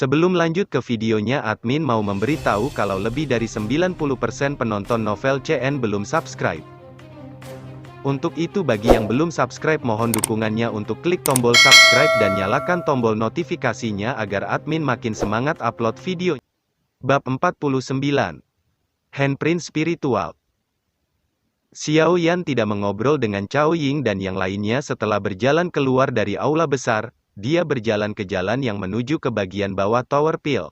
Sebelum lanjut ke videonya, admin mau memberitahu kalau lebih dari 90% penonton novel CN belum subscribe. Untuk itu bagi yang belum subscribe mohon dukungannya untuk klik tombol subscribe dan nyalakan tombol notifikasinya agar admin makin semangat upload video. Bab 49. Handprint Spiritual. Xiao Yan tidak mengobrol dengan Cao Ying dan yang lainnya setelah berjalan keluar dari aula besar. Dia berjalan ke jalan yang menuju ke bagian bawah Tower Pil.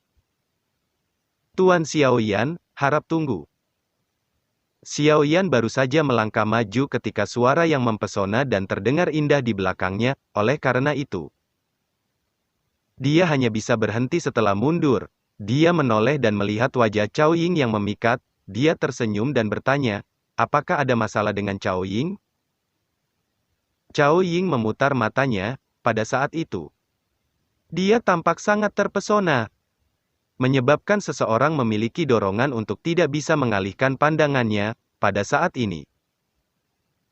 Tuan Xiao Yan, harap tunggu. Xiao Yan baru saja melangkah maju ketika suara yang mempesona dan terdengar indah di belakangnya, oleh karena itu. Dia hanya bisa berhenti setelah mundur. Dia menoleh dan melihat wajah Cao Ying yang memikat, dia tersenyum dan bertanya, apakah ada masalah dengan Cao Ying? Cao Ying memutar matanya. Pada saat itu, dia tampak sangat terpesona, menyebabkan seseorang memiliki dorongan untuk tidak bisa mengalihkan pandangannya. Pada saat ini,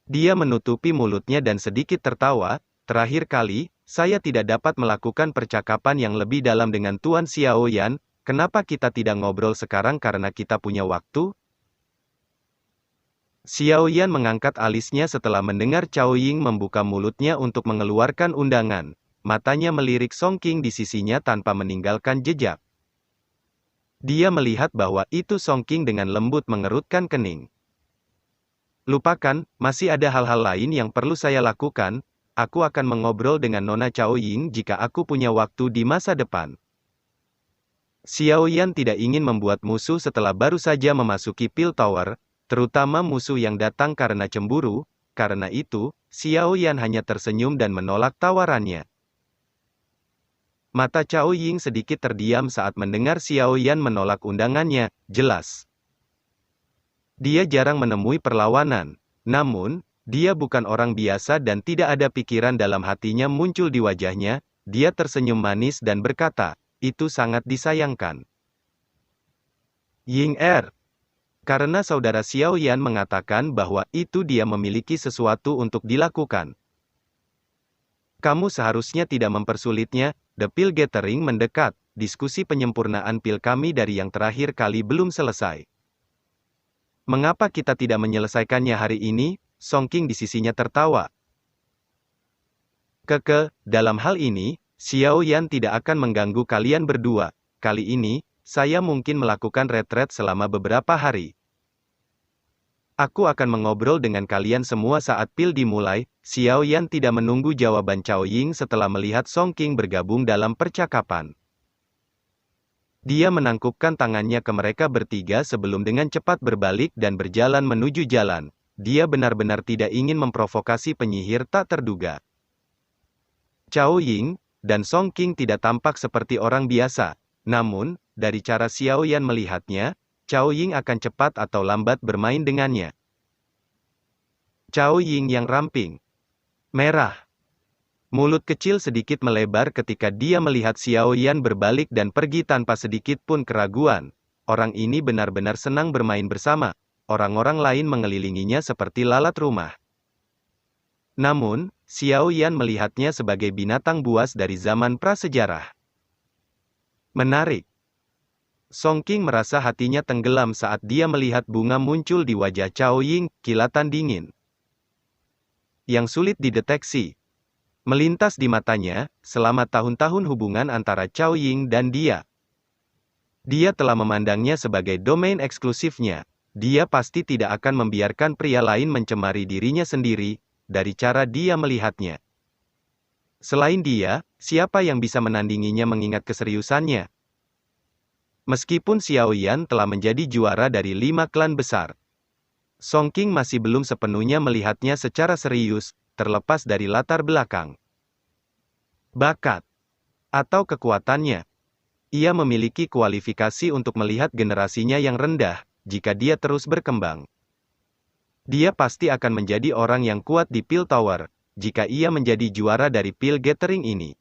dia menutupi mulutnya dan sedikit tertawa. Terakhir kali, saya tidak dapat melakukan percakapan yang lebih dalam dengan Tuan Xiao Yan. Kenapa kita tidak ngobrol sekarang karena kita punya waktu? Xiao Yan mengangkat alisnya setelah mendengar Cao Ying membuka mulutnya untuk mengeluarkan undangan. Matanya melirik Song Qing di sisinya tanpa meninggalkan jejak. Dia melihat bahwa itu Song Qing dengan lembut mengerutkan kening. Lupakan, masih ada hal-hal lain yang perlu saya lakukan. Aku akan mengobrol dengan Nona Cao Ying jika aku punya waktu di masa depan. Xiao Yan tidak ingin membuat musuh setelah baru saja memasuki Pil Tower, terutama musuh yang datang karena cemburu. Karena itu, Xiao Yan hanya tersenyum dan menolak tawarannya. Mata Cao Ying sedikit terdiam saat mendengar Xiao Yan menolak undangannya, jelas. Dia jarang menemui perlawanan. Namun, dia bukan orang biasa dan tidak ada pikiran dalam hatinya muncul di wajahnya. Dia tersenyum manis dan berkata, itu sangat disayangkan. Ying karena saudara Xiao Yan mengatakan bahwa itu dia memiliki sesuatu untuk dilakukan. Kamu seharusnya tidak mempersulitnya. The Pil Gathering mendekat. Diskusi penyempurnaan pil kami dari yang terakhir kali belum selesai. Mengapa kita tidak menyelesaikannya hari ini? Song Qing di sisinya tertawa. Dalam hal ini, Xiao Yan tidak akan mengganggu kalian berdua. Kali ini, saya mungkin melakukan retret selama beberapa hari. Aku akan mengobrol dengan kalian semua saat pil dimulai. Xiao Yan tidak menunggu jawaban Cao Ying setelah melihat Song Qing bergabung dalam percakapan. Dia menangkupkan tangannya ke mereka bertiga sebelum dengan cepat berbalik dan berjalan menuju jalan. Dia benar-benar tidak ingin memprovokasi penyihir tak terduga. Cao Ying dan Song Qing tidak tampak seperti orang biasa. Namun, dari cara Xiao Yan melihatnya, Cao Ying akan cepat atau lambat bermain dengannya. Cao Ying yang ramping, merah. Mulut kecil sedikit melebar ketika dia melihat Xiao Yan berbalik dan pergi tanpa sedikit pun keraguan. Orang ini benar-benar senang bermain bersama. Orang-orang lain mengelilinginya seperti lalat rumah. Namun, Xiao Yan melihatnya sebagai binatang buas dari zaman prasejarah. Menarik. Song Qing merasa hatinya tenggelam saat dia melihat bunga muncul di wajah Cao Ying, kilatan dingin yang sulit dideteksi melintas di matanya. Selama tahun-tahun hubungan antara Cao Ying dan dia telah memandangnya sebagai domain eksklusifnya. Dia pasti tidak akan membiarkan pria lain mencemari dirinya sendiri, dari cara dia melihatnya. Selain dia, siapa yang bisa menandinginya mengingat keseriusannya? Meskipun Xiao Yan telah menjadi juara dari 5 klan besar, Song Qing masih belum sepenuhnya melihatnya secara serius, terlepas dari latar belakang, bakat, atau kekuatannya. Ia memiliki kualifikasi untuk melihat generasinya yang rendah. Jika dia terus berkembang, dia pasti akan menjadi orang yang kuat di Pil Tower, jika ia menjadi juara dari Pil Gathering ini.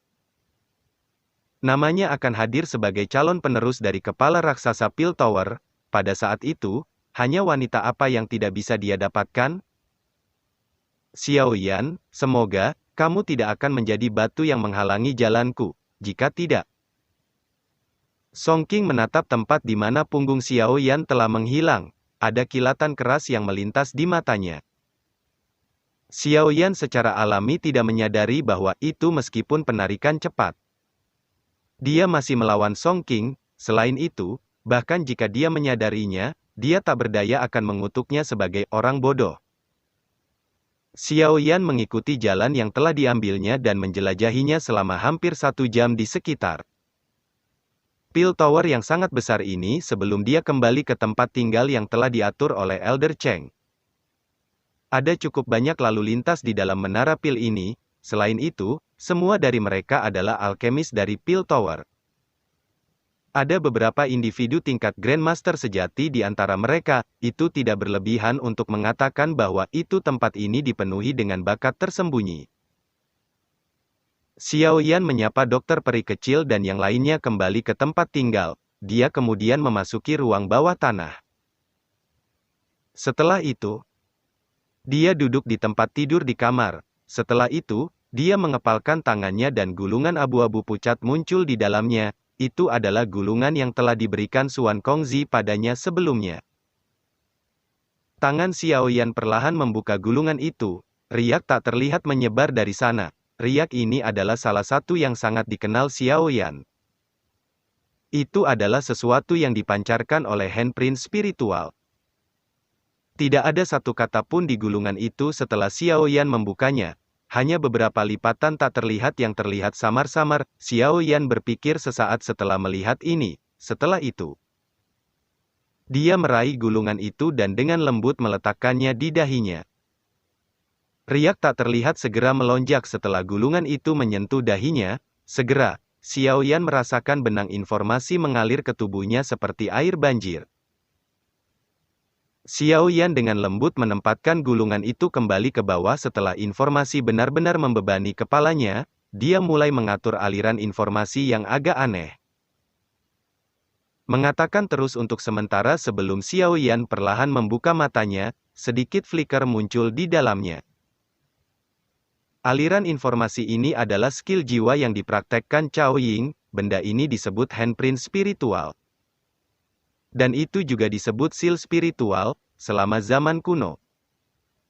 Namanya akan hadir sebagai calon penerus dari kepala raksasa Pil Tower. Pada saat itu, hanya wanita apa yang tidak bisa dia dapatkan? Xiao Yan, semoga kamu tidak akan menjadi batu yang menghalangi jalanku. Jika tidak, Song King menatap tempat di mana punggung Xiao Yan telah menghilang. Ada kilatan keras yang melintas di matanya. Xiao Yan secara alami tidak menyadari bahwa itu meskipun penarikan cepat. Dia masih melawan Song King. Selain itu, bahkan jika dia menyadarinya, dia tak berdaya akan mengutuknya sebagai orang bodoh. Xiao Yan mengikuti jalan yang telah diambilnya dan menjelajahinya selama hampir 1 jam di sekitar Peel Tower yang sangat besar ini sebelum dia kembali ke tempat tinggal yang telah diatur oleh Elder Cheng. Ada cukup banyak lalu lintas di dalam menara Peel ini. Selain itu, semua dari mereka adalah alkemis dari Peel Tower. Ada beberapa individu tingkat Grandmaster sejati di antara mereka. Itu tidak berlebihan untuk mengatakan bahwa itu tempat ini dipenuhi dengan bakat tersembunyi. Xiao Yan menyapa dokter peri kecil dan yang lainnya kembali ke tempat tinggal. Dia kemudian memasuki ruang bawah tanah. Setelah itu, dia duduk di tempat tidur di kamar. Setelah itu, dia mengepalkan tangannya dan gulungan abu-abu pucat muncul di dalamnya. Itu adalah gulungan yang telah diberikan Suan Kongzi padanya sebelumnya. Tangan Xiao Yan perlahan membuka gulungan itu. Riak tak terlihat menyebar dari sana. Riak ini adalah salah satu yang sangat dikenal Xiao Yan. Itu adalah sesuatu yang dipancarkan oleh handprint spiritual. Tidak ada satu kata pun di gulungan itu setelah Xiao Yan membukanya. Hanya beberapa lipatan tak terlihat yang terlihat samar-samar. Xiao Yan berpikir sesaat setelah melihat ini. Setelah itu, dia meraih gulungan itu dan dengan lembut meletakkannya di dahinya. Riak tak terlihat segera melonjak setelah gulungan itu menyentuh dahinya. Segera, Xiao Yan merasakan benang informasi mengalir ke tubuhnya seperti air banjir. Xiao Yan dengan lembut menempatkan gulungan itu kembali ke bawah setelah informasi benar-benar membebani kepalanya. Dia mulai mengatur aliran informasi yang agak aneh. Mengatakan terus untuk sementara sebelum Xiao Yan perlahan membuka matanya, sedikit flicker muncul di dalamnya. Aliran informasi ini adalah skill jiwa yang dipraktekkan Cao Ying. Benda ini disebut handprint spiritual. Dan itu juga disebut seal spiritual, selama zaman kuno.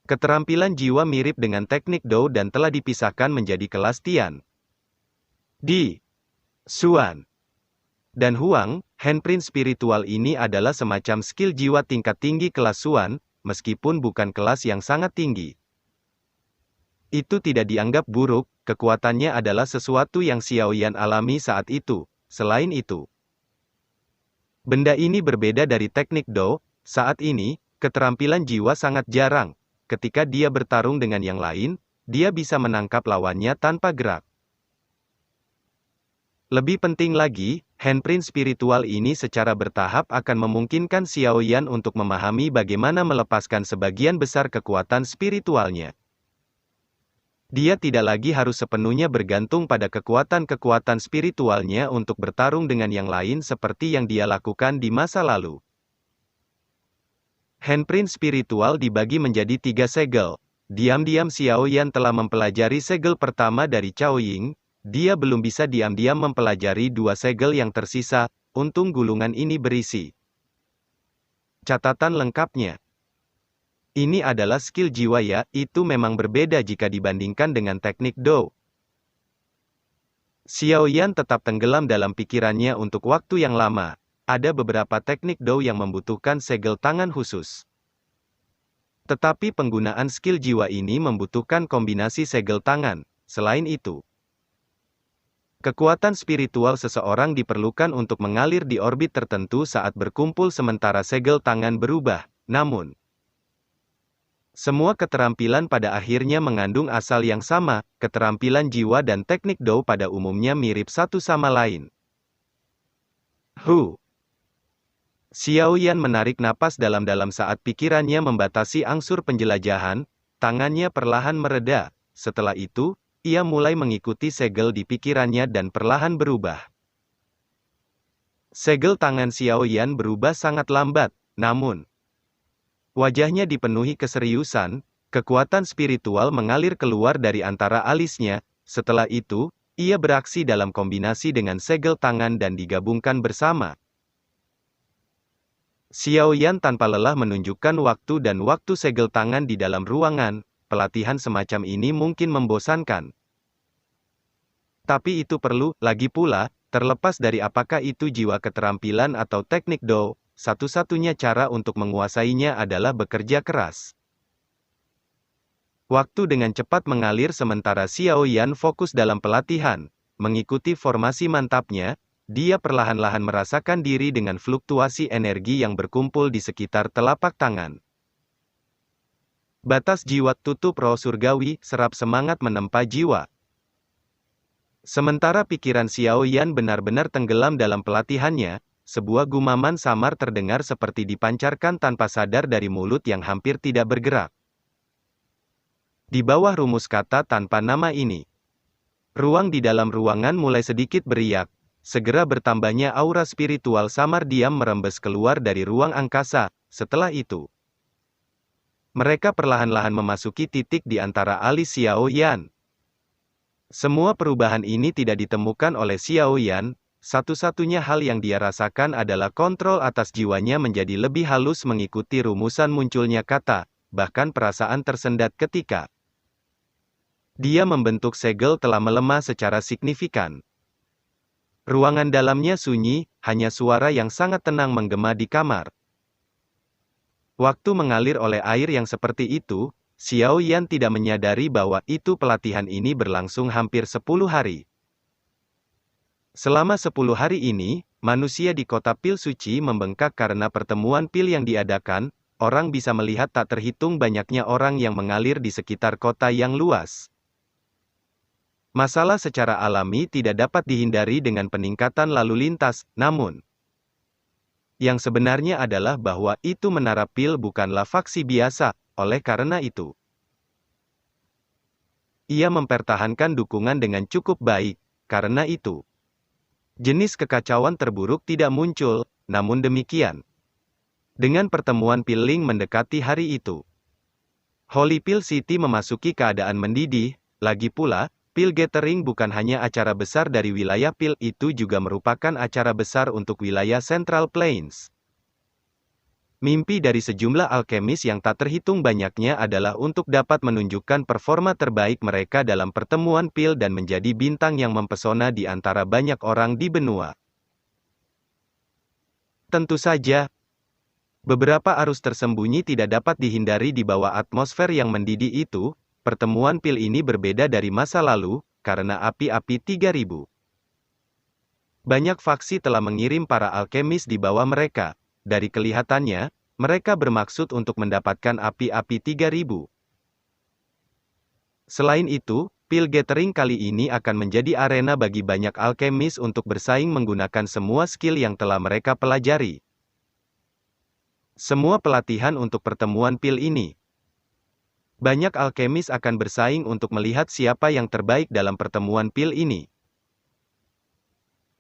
Keterampilan jiwa mirip dengan teknik Dou dan telah dipisahkan menjadi kelas Tian, Di, Xuan, dan Huang. Handprint spiritual ini adalah semacam skill jiwa tingkat tinggi kelas Xuan, meskipun bukan kelas yang sangat tinggi. Itu tidak dianggap buruk, kekuatannya adalah sesuatu yang Xiao Yan alami saat itu. Selain itu, benda ini berbeda dari teknik Dou. Saat ini, keterampilan jiwa sangat jarang. Ketika dia bertarung dengan yang lain, dia bisa menangkap lawannya tanpa gerak. Lebih penting lagi, handprint spiritual ini secara bertahap akan memungkinkan Xiao Yan untuk memahami bagaimana melepaskan sebagian besar kekuatan spiritualnya. Dia tidak lagi harus sepenuhnya bergantung pada kekuatan-kekuatan spiritualnya untuk bertarung dengan yang lain seperti yang dia lakukan di masa lalu. Handprint spiritual dibagi menjadi 3 segel. Diam-diam Xiao Yan telah mempelajari segel pertama dari Cao Ying. Dia belum bisa diam-diam mempelajari 2 segel yang tersisa. Untung gulungan ini berisi catatan lengkapnya. Ini adalah skill jiwa ya, itu memang berbeda jika dibandingkan dengan teknik Dou. Xiao Yan tetap tenggelam dalam pikirannya untuk waktu yang lama. Ada beberapa teknik Dou yang membutuhkan segel tangan khusus. Tetapi penggunaan skill jiwa ini membutuhkan kombinasi segel tangan. Selain itu, kekuatan spiritual seseorang diperlukan untuk mengalir di orbit tertentu saat berkumpul sementara segel tangan berubah. Namun, semua keterampilan pada akhirnya mengandung asal yang sama. Keterampilan jiwa dan teknik Dou pada umumnya mirip satu sama lain. Xiao Yan menarik napas dalam-dalam saat pikirannya membatasi angsur penjelajahan. Tangannya perlahan mereda. Setelah itu, ia mulai mengikuti segel di pikirannya dan perlahan berubah. Segel tangan Xiao Yan berubah sangat lambat, namun wajahnya dipenuhi keseriusan. Kekuatan spiritual mengalir keluar dari antara alisnya. Setelah itu, Ia beraksi dalam kombinasi dengan segel tangan dan digabungkan bersama. Xiao Yan tanpa lelah menunjukkan waktu dan waktu segel tangan di dalam ruangan. Pelatihan semacam ini mungkin membosankan. Tapi itu perlu, lagi pula, terlepas dari apakah itu jiwa keterampilan atau teknik Do, satu-satunya cara untuk menguasainya adalah bekerja keras. Waktu dengan cepat mengalir sementara Xiao Yan fokus dalam pelatihan. Mengikuti formasi mantapnya, dia perlahan-lahan merasakan diri dengan fluktuasi energi yang berkumpul di sekitar telapak tangan. Batas jiwa tutup roh surgawi, serap semangat menempa jiwa. Sementara pikiran Xiao Yan benar-benar tenggelam dalam pelatihannya, sebuah gumaman samar terdengar seperti dipancarkan tanpa sadar dari mulut yang hampir tidak bergerak. Di bawah rumus kata tanpa nama ini, ruang di dalam ruangan mulai sedikit beriak. Segera bertambahnya aura spiritual samar diam merembes keluar dari ruang angkasa. Setelah itu, mereka perlahan-lahan memasuki titik di antara alis Xiao Yan. Semua perubahan ini tidak ditemukan oleh Xiao Yan. Satu-satunya hal yang dia rasakan adalah kontrol atas jiwanya menjadi lebih halus mengikuti rumusan munculnya kata, bahkan perasaan tersendat ketika dia membentuk segel telah melemah secara signifikan. Ruangan dalamnya sunyi, hanya suara yang sangat tenang menggema di kamar. Waktu mengalir oleh air yang seperti itu, Xiao Yan tidak menyadari bahwa itu pelatihan ini berlangsung hampir 10 hari. Selama 10 hari ini, manusia di kota Pil Suci membengkak karena pertemuan pil yang diadakan. Orang bisa melihat tak terhitung banyaknya orang yang mengalir di sekitar kota yang luas. Masalah secara alami tidak dapat dihindari dengan peningkatan lalu lintas, namun yang sebenarnya adalah bahwa itu menara pil bukanlah faksi biasa. Oleh karena itu, ia mempertahankan dukungan dengan cukup baik. Karena itu, jenis kekacauan terburuk tidak muncul. Namun demikian, dengan pertemuan Pil Ling mendekati hari itu, Holy Pil City memasuki keadaan mendidih. Lagi pula, Pil Gathering bukan hanya acara besar dari wilayah Pil, itu juga merupakan acara besar untuk wilayah Central Plains. Mimpi dari sejumlah alkemis yang tak terhitung banyaknya adalah untuk dapat menunjukkan performa terbaik mereka dalam pertemuan Pil dan menjadi bintang yang mempesona di antara banyak orang di benua. Tentu saja, beberapa arus tersembunyi tidak dapat dihindari di bawah atmosfer yang mendidih itu. Pertemuan Pil ini berbeda dari masa lalu, karena api-api 3000. Banyak faksi telah mengirim para alkemis di bawah mereka. Dari kelihatannya, mereka bermaksud untuk mendapatkan api-api 3000. Selain itu, Pil Gathering kali ini akan menjadi arena bagi banyak alkemis untuk bersaing menggunakan semua skill yang telah mereka pelajari. Semua pelatihan untuk pertemuan Pil ini. Banyak alkemis akan bersaing untuk melihat siapa yang terbaik dalam pertemuan Pil ini.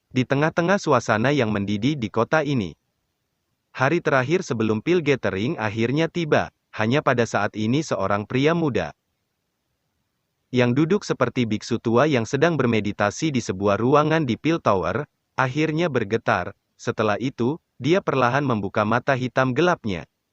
Di tengah-tengah suasana yang mendidih di kota ini, hari terakhir sebelum Pil Gathering akhirnya tiba. Hanya pada saat ini seorang pria muda yang duduk seperti biksu tua yang sedang bermeditasi di sebuah ruangan di Pil Tower, akhirnya bergetar. Setelah itu, dia perlahan membuka mata hitam gelapnya.